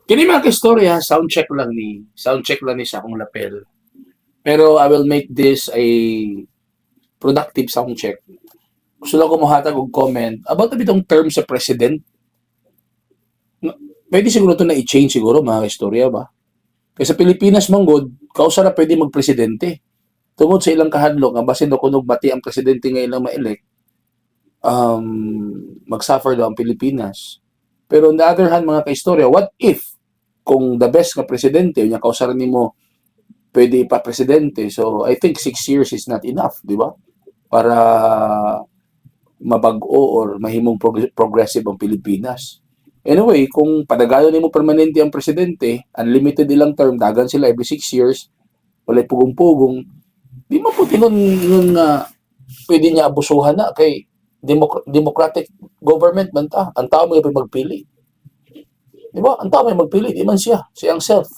Kini mga kaistorya, sound check lang ni sa akong lapel. Pero I will make this a productive sound check. Gusto lang ko mohatag og comment about bitong term sa president. Pwede siguro to na i-change siguro mga kaistorya ba? Kaya sa Pilipinas manggod, kausa na pwede magpresidente. Tungod sa ilang kahadlok nga basin do kunog bati ang presidente nga ilang ma-elect, mag-suffer daw ang Pilipinas. Pero on the other hand mga kaistorya, what if kung the best nga presidente unya kausa nimo pwede ipa-presidente. So I think 6 years is not enough, di ba? Para mabag-o or mahimong progressive ang Pilipinas. Anyway, kung padagayon nimo permanente ang presidente, unlimited ilang term, dagan sila every 6 years, walay pugong-pugong, di man po nun nga pwede niya abusuhan na kay democratic government man ta. Ang tao may magpili. Di ba? Ang tao may magpili, di man siya, siyang self.